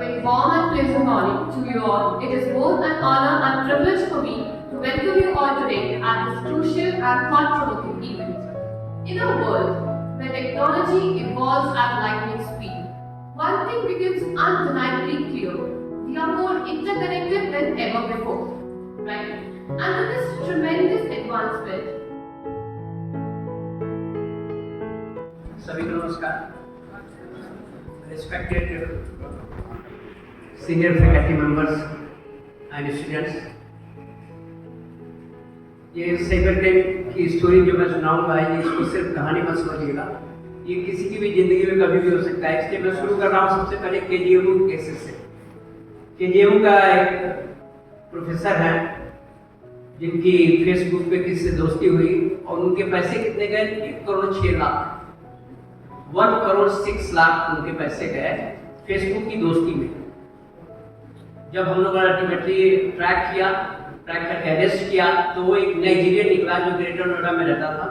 very warm and pleasant morning to you all. It is both an honor and privilege for me to welcome you all today at this crucial and thought-provoking event. In a world where technology evolves at lightning speed, one thing becomes undeniably clear: we are more interconnected than ever before, right? And with this tremendous advancement, सभी को नमस्कार। Respected senior faculty members and students, ये cyber crime की story जो मैं सुनाऊंगा ये इसको सिर्फ कहानी मत समझिएगा, ये किसी की भी जिंदगी में कभी भी हो सकता है। इसलिए मैं शुरू कर रहा हूँ सबसे पहले केजीएमयू केसेस से। केजीएमयू का एक प्रोफेसर है जिनकी फेसबुक पे किसी से दोस्ती हुई और उनके पैसे कितने गए? 1 करोड़ 6 लाख, 1 करोड़ 6 लाख उनके पैसे गए फेसबुक की दोस्ती में। जब हम लोगों ने अल्टीमेटली ट्रैक करके अरेस्ट किया तो वो एक नाइजीरियन निकला जो ग्रेटर नोएडा में रहता था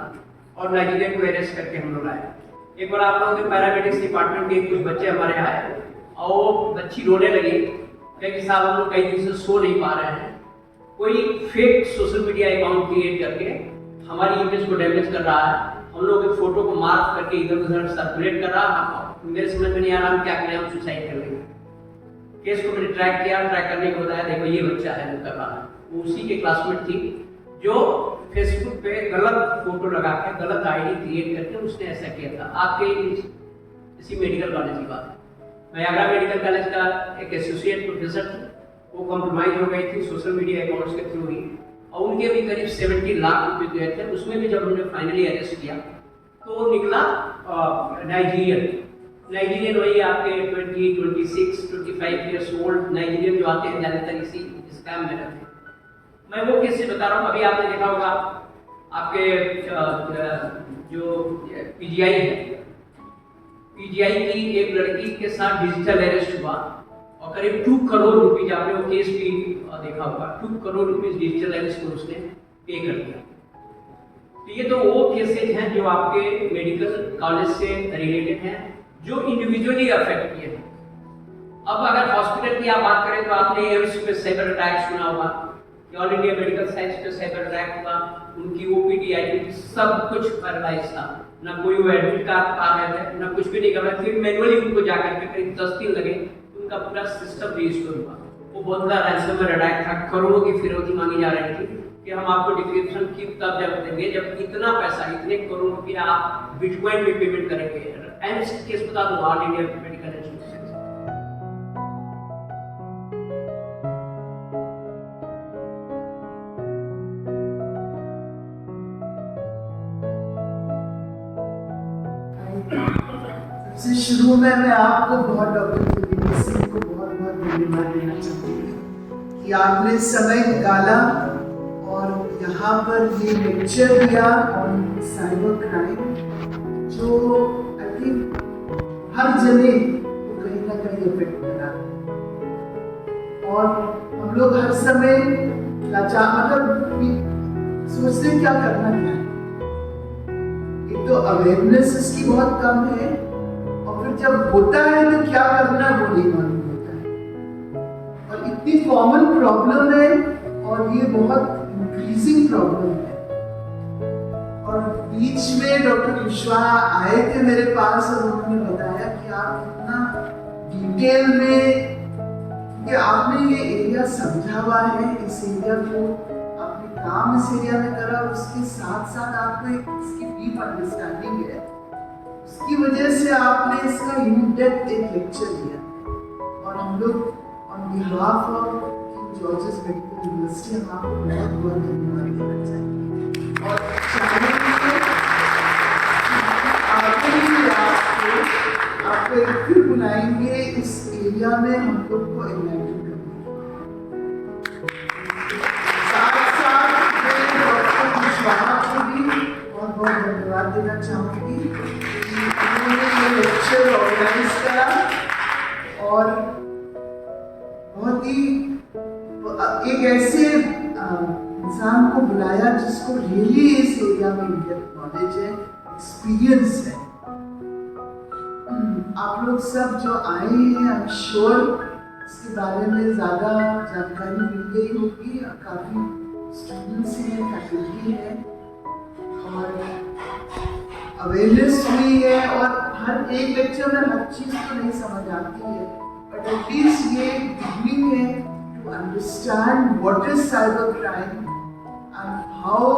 और नाइजीरियन को अरेस्ट करके हम लोग आए। एक बार आप लोगों के पैरामेडिक्स डिपार्टमेंट के कुछ बच्चे हमारे आए और वो बच्ची रोने लगी कि साहब हम लोग कई दिन से सो नहीं पा रहे हैं, कोई fake social media account create करके हमारी इमेज को डैमेज कर रहा है, हम लोग के फोटो को मार्क करके इधर उधर सर्कुलेट कर रहा है। मेरे समझ में नहीं आ रहा हम क्या करें, हम सुसाइड कर लेंगे। केस को मैंने ट्रैक किया, ट्रैक करने को बताया देखो ये बच्चा है जो कर रहा है, वो उसी के क्लासमेट थी जो फेसबुक पे गलत फोटो लगा के गलत आईडी क्रिएट करके उसने ऐसा किया था। आपके इसी मेडिकल कॉलेज की बात है, मैं आगरा मेडिकल कॉलेज का एक एसोसिएट प्रोफेसर था, वो कॉम्प्रोमाइज हो गई थी सोशल मीडिया अकाउंट्स के थ्रू ही और उनके भी करीब 70 लाख रुपए गए थे। उसमें भी जब हमने फाइनली अरेस्ट किया तो निकला नाइजीरियन वही आपके 20, 26, 25 ईयर्स ओल्ड नाइजीरियन जो आते हैं ज़्यादातर इसी स्कैम में रहते हैं। मैं वो केस से बता रहा हूँ। अभी आपने देखा होगा आपके जो पीजीआई है, पीजीआई की एक लड़की के साथ डिजिटल अरेस्ट हुआ और करीब 2 करोड़ रुपीज, आपने वो केस भी देखा होगा, 2 करोड़ रुपीज डिजिटल अरेस्ट को उसने पे कर दिया। तो ये तो वो केसेज हैं जो आपके मेडिकल कॉलेज से रिलेटेड हैं, जो इंडिविजुअली अफेक्ट किए हैं। अब अगर हॉस्पिटल की आप बात करें तो आपने एम्स पे साइबर अटैक सुना होगा कि ऑल इंडिया मेडिकल साइंस पे साइबर अटैक हुआ, उनकी ओपीडी आईपीडी सब कुछ पैरालाइज था, ना कोई वो एडमिट कार्ड पा रहे थे, ना कुछ भी नहीं कर रहे। फिर मैनुअली उनको जाकर के करीब 10 दिन लगे, उनका पूरा सिस्टम रीस्टोर हुआ। वो बहुत बड़ा रैंसमवेयर अटैक था, करोड़ों की फिरौती मांगी जा रही थी कि हम आपको डिक्रिप्शन की तब जब देंगे जब इतना पैसा, इतने करोड़ रुपया आप बिटकॉइन में पेमेंट करेंगे। एम्स केस बता दो, ऑल इंडिया मेडिकल एसोसिएशन। सबसे शुरू में मैं आपको डॉक्टर जोगिंदर सिंह को बहुत धन्यवाद देना चाहती हूँ कि आपने समय निकाला और यहाँ पर ये लेक्चर दिया ऑन साइबर क्राइम, जो आई थिंक हर जने को कहीं ना कहीं इफेक्ट करा और हम लोग हर समय सोचते क्या करना है। एक तो अवेयरनेस इसकी बहुत कम है और फिर जब होता है तो क्या करना वो नहीं मालूम होता है और इतनी कॉमन प्रॉब्लम है और ये बहुत इंक्रीजिंग प्रॉब्लम है। और बीच में डॉक्टर कुशवाहा आए थे मेरे पास और उन्होंने बताया कि आप इतना डिटेल में, कि आपने ये एरिया समझा हुआ है, इस एरिया को आपने काम इस एरिया में करा और उसके साथ साथ आपको इसकी डीप अंडरस्टैंडिंग है, उसकी वजह से आपने इसका इन डेप्थ एक लेक्चर दिया और हम लोग on behalf of king George's medical university हम आपको बहुत बहुत धन्यवाद देना चाहेंगे और चाहेंगे आपको एक फिर बुलाएंगे इस एरिया में हम लोग को इन्वाइट करने। साथ साथ मैं डॉक्टर कुशवाहा को भी बहुत बहुत धन्यवाद देना चाहूँगी कि उन्होंने ये लेक्चर ऑर्गेनाइज करा और बहुत ही एक ऐसे इंसान को बुलाया जिसको रियली इस एरिया में नॉलेज है, एक्सपीरियंस है। आप लोग सब जो आए हैं, आई एम श्योर बारे में ज़्यादा जानकारी मिल गई होगी। काफ़ी स्टूडेंट्स हैं, फैकल्टी है और अवेयरनेस हुई है। और हर एक लेक्चर में हर चीज़ तो नहीं समझ आती है, बट एटलीस्ट ये बिगनिंग है to understand what is cyber crime and how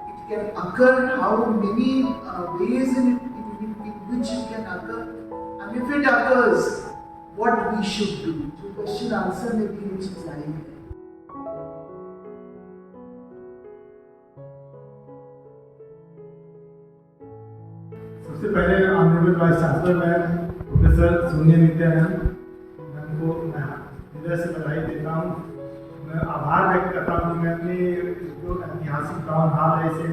it can occur, how many ways in which it can occur, and if it occurs, what we should do. जो question answer में भी ये चीज आई है। सबसे पहले honourable vice chancellor ma'am professor Sonia Nityanand ma'am को मैं हृदय से बधाई देता हूँ। मैं आभार व्यक्त करता हूँ कि मैं अपने जो ऐतिहासिक टाउन हॉल है इसे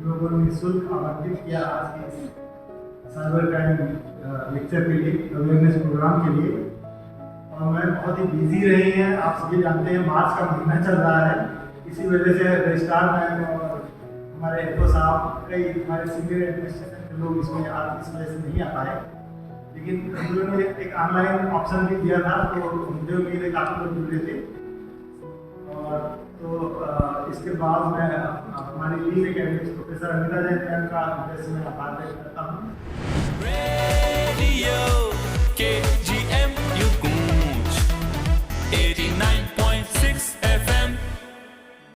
लोगों ने निःशुल्क आवंटित किया आज के साइबर क्राइम लेक्चर के लिए, अवेयरनेस प्रोग्राम के लिए। और मैं बहुत ही बिजी रही हैं, आप सभी जानते हैं मार्च का महीना चल रहा है, इसी वजह से रजिस्ट्रार मैम और हमारे एफओ साहब, कई हमारे सीनियर एडमिनिस्ट्रेशन के लोग इसमें आज इस वजह से नहीं आ पाए। लेकिन हम लोगों ने एक ऑनलाइन ऑप्शन भी दिया था, तो मुझे उम्मीद है काफ़ी लोग जुड़े थे। और तो इसके बाद मैं हमारी lead academics professor Anita Jain ma'am का हृदय से मैं आभार व्यक्त करता हूँ।